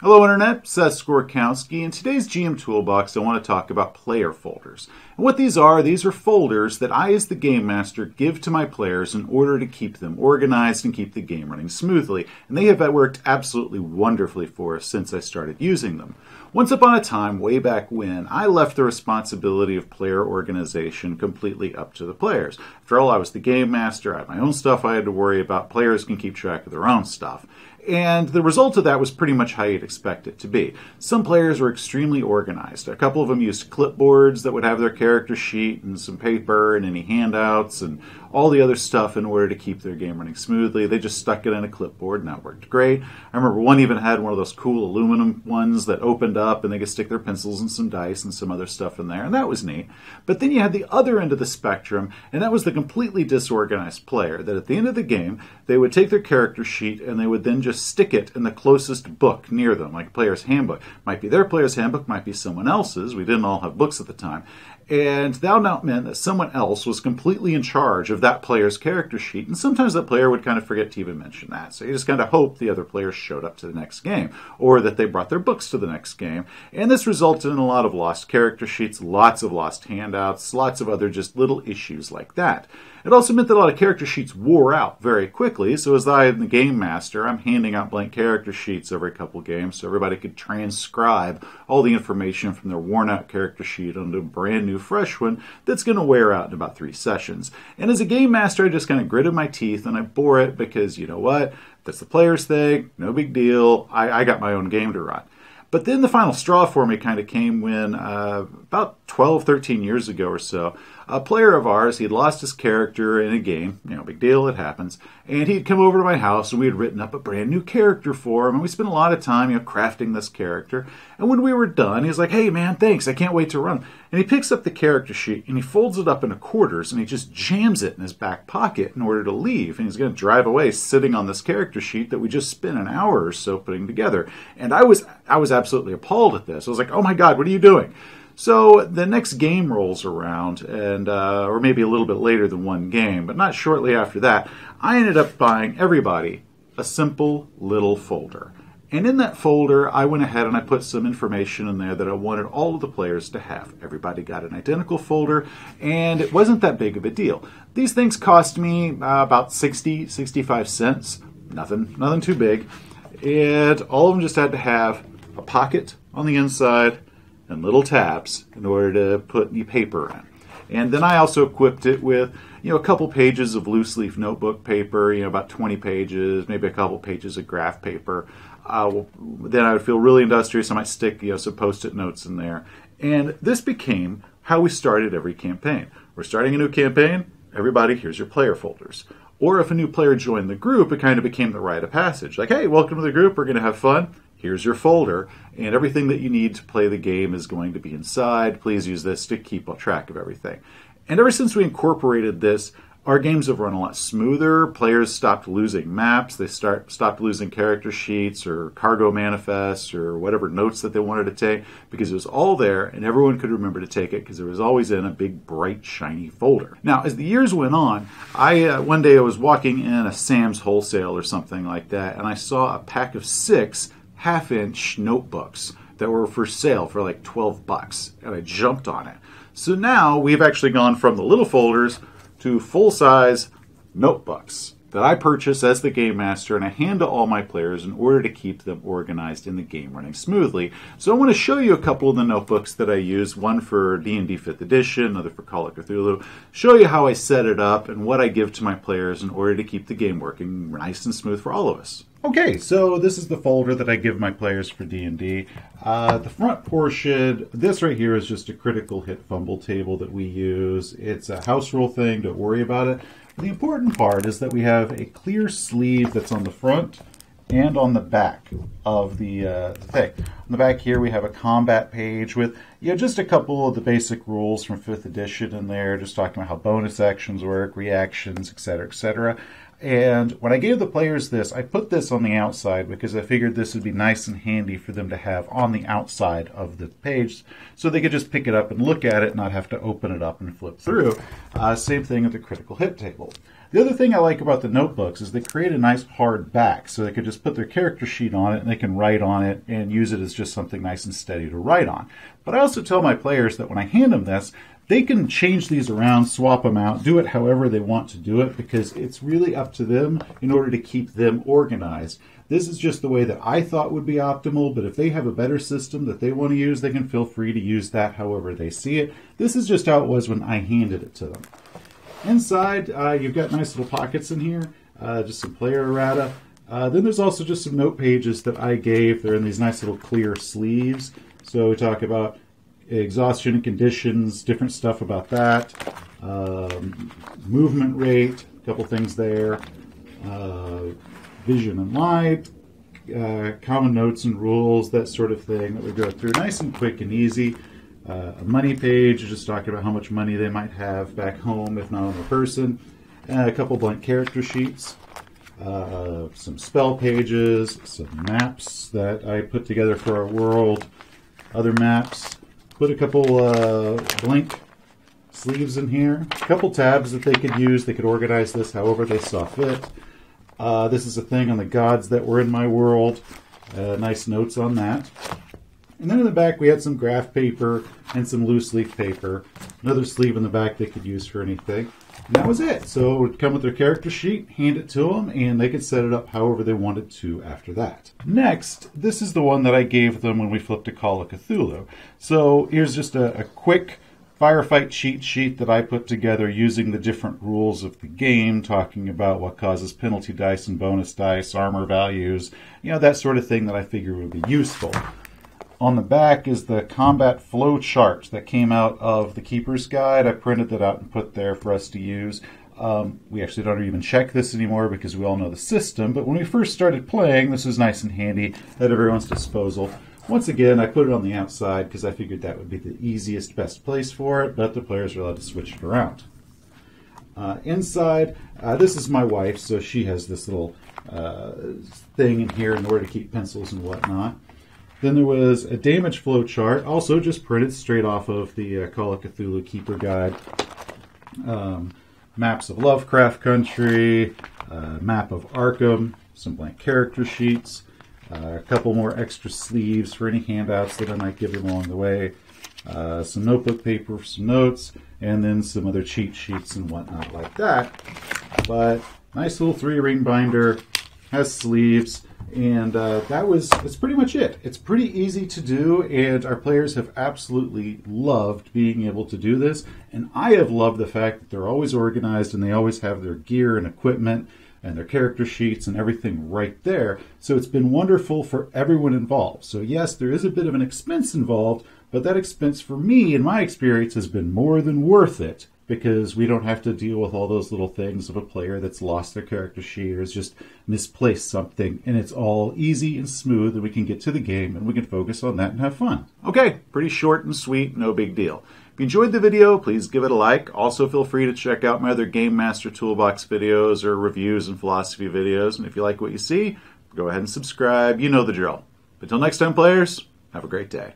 Hello Internet, Seth Skorkowski. In today's GM Toolbox, I want to talk about player folders. And what these are folders that I as the Game Master give to my players in order to keep them organized and keep the game running smoothly. And they have worked absolutely wonderfully for us since I started using them. Once upon a time, way back when, I left the responsibility of player organization completely up to the players. After all, I was the Game Master, I had my own stuff I had to worry about. Players can keep track of their own stuff. And the result of that was pretty much how you'd expect it to be. Some players were extremely organized. A couple of them used clipboards that would have their character sheet and some paper and any handouts and all the other stuff in order to keep their game running smoothly. They just stuck it in a clipboard and that worked great. I remember one even had one of those cool aluminum ones that opened up and they could stick their pencils and some dice and some other stuff in there, and that was neat. But then you had the other end of the spectrum, and that was the completely disorganized player that at the end of the game, they would take their character sheet and they would then just stick it in the closest book near them, like a player's handbook. Might be their player's handbook, might be someone else's. We didn't all have books at the time. And that now meant that someone else was completely in charge of that player's character sheet, and sometimes that player would kind of forget to even mention that. So you just kind of hope the other players showed up to the next game, or that they brought their books to the next game. And this resulted in a lot of lost character sheets, lots of lost handouts, lots of other just little issues like that. It also meant that a lot of character sheets wore out very quickly, so as I am the Game Master, I'm handing out blank character sheets every couple games so everybody could transcribe all the information from their worn-out character sheet onto a brand new fresh one that's going to wear out in about 3 sessions. And as a Game Master, I just kind of gritted my teeth and I bore it because, you know what, that's the player's thing, no big deal, I got my own game to run. But then the final straw for me kind of came when, about 12, 13 years ago or so, a player of ours, he had lost his character in a game, big deal, it happens, and he'd come over to my house and we had written up a brand new character for him, and we spent a lot of time, crafting this character. And when we were done, he was like, "Hey man, thanks, I can't wait to run." And he picks up the character sheet and he folds it up into quarters and he just jams it in his back pocket in order to leave. And he's going to drive away sitting on this character sheet that we just spent an hour or so putting together. And I was absolutely appalled at this. I was like, "Oh my God, what are you doing?" So the next game rolls around, and or maybe a little bit later than one game, but not shortly after that, I ended up buying everybody a simple little folder. And in that folder, I went ahead and I put some information in there that I wanted all of the players to have. Everybody got an identical folder, and it wasn't that big of a deal. These things cost me about 65 cents. Nothing too big. And all of them just had to have a pocket on the inside and little tabs in order to put the paper in. And then I also equipped it with, a couple pages of loose leaf notebook paper, about 20 pages, maybe a couple pages of graph paper. Then I would feel really industrious. I might stick, some Post-it notes in there. And this became how we started every campaign. We're starting a new campaign. Everybody, here's your player folders. Or if a new player joined the group, it kind of became the rite of passage. Like, "Hey, welcome to the group. We're going to have fun. Here's your folder, and everything that you need to play the game is going to be inside. Please use this to keep track of everything." And ever since we incorporated this, our games have run a lot smoother. Players stopped losing maps. They stopped losing character sheets or cargo manifests or whatever notes that they wanted to take, because it was all there and everyone could remember to take it because it was always in a big, bright, shiny folder. Now, as the years went on, one day I was walking in a Sam's Wholesale or something like that, and I saw a pack of 6 half-inch notebooks that were for sale for like $12, and I jumped on it. So now we've actually gone from the little folders to full-size notebooks that I purchase as the Game Master, and I hand to all my players in order to keep them organized and the game running smoothly. So I want to show you a couple of the notebooks that I use, one for D&D 5th edition, another for Call of Cthulhu, show you how I set it up and what I give to my players in order to keep the game working nice and smooth for all of us. Okay, so this is the folder that I give my players for D&D. The front portion, this right here is just a critical hit fumble table that we use. It's a house rule thing, don't worry about it. The important part is that we have a clear sleeve that's on the front and on the back of the thing. On the back here we have a combat page with just a couple of the basic rules from 5th edition in there, just talking about how bonus actions work, reactions, etc., etc. And when I gave the players this, I put this on the outside because I figured this would be nice and handy for them to have on the outside of the page so they could just pick it up and look at it, not have to open it up and flip through. Same thing with the critical hit table. The other thing I like about the notebooks is they create a nice hard back, so they could just put their character sheet on it and they can write on it and use it as just something nice and steady to write on. But I also tell my players that when I hand them this, they can change these around, swap them out, do it however they want to do it, because it's really up to them in order to keep them organized. This is just the way that I thought would be optimal, but if they have a better system that they want to use, they can feel free to use that however they see it. This is just how it was when I handed it to them. Inside, you've got nice little pockets in here, just some player errata. Then there's also just some note pages that I gave. They're in these nice little clear sleeves. So we talk about exhaustion and conditions, different stuff about that, movement rate, a couple things there, vision and light, common notes and rules, that sort of thing that we go through. Nice and quick and easy. A money page, just talking about how much money they might have back home if not on their person. A couple blank character sheets. Some spell pages, some maps that I put together for our world, other maps. Put a couple blank sleeves in here, a couple tabs that they could use. They could organize this however they saw fit. This is a thing on the gods that were in my world. Nice notes on that. And then in the back we had some graph paper and some loose leaf paper. Another sleeve in the back they could use for anything. And that was it. So it would come with their character sheet, hand it to them, and they could set it up however they wanted to after that. Next, this is the one that I gave them when we flipped to Call of Cthulhu. So here's just a quick firefight cheat sheet that I put together using the different rules of the game, talking about what causes penalty dice and bonus dice, armor values, that sort of thing that I figure would be useful. On the back is the combat flow chart that came out of the Keeper's Guide. I printed that out and put there for us to use. We actually don't even check this anymore because we all know the system, but when we first started playing, this was nice and handy at everyone's disposal. Once again, I put it on the outside because I figured that would be the easiest, best place for it, but the players are allowed to switch it around. Inside, this is my wife, so she has this little thing in here in order to keep pencils and whatnot. Then there was a damage flow chart, also just printed straight off of the Call of Cthulhu Keeper Guide. Maps of Lovecraft Country, map of Arkham, some blank character sheets, a couple more extra sleeves for any handouts that I might give them along the way, some notebook paper for some notes, and then some other cheat sheets and whatnot like that. But nice little 3-ring binder, has sleeves. And that's pretty much it. It's pretty easy to do, and our players have absolutely loved being able to do this. And I have loved the fact that they're always organized and they always have their gear and equipment and their character sheets and everything right there. So it's been wonderful for everyone involved. So yes, there is a bit of an expense involved, but that expense for me, in my experience, has been more than worth it, because we don't have to deal with all those little things of a player that's lost their character sheet or has just misplaced something. And it's all easy and smooth, and we can get to the game and we can focus on that and have fun. Okay, pretty short and sweet, no big deal. If you enjoyed the video, please give it a like. Also feel free to check out my other Game Master Toolbox videos or reviews and philosophy videos. And if you like what you see, go ahead and subscribe. You know the drill. Until next time, players, have a great day.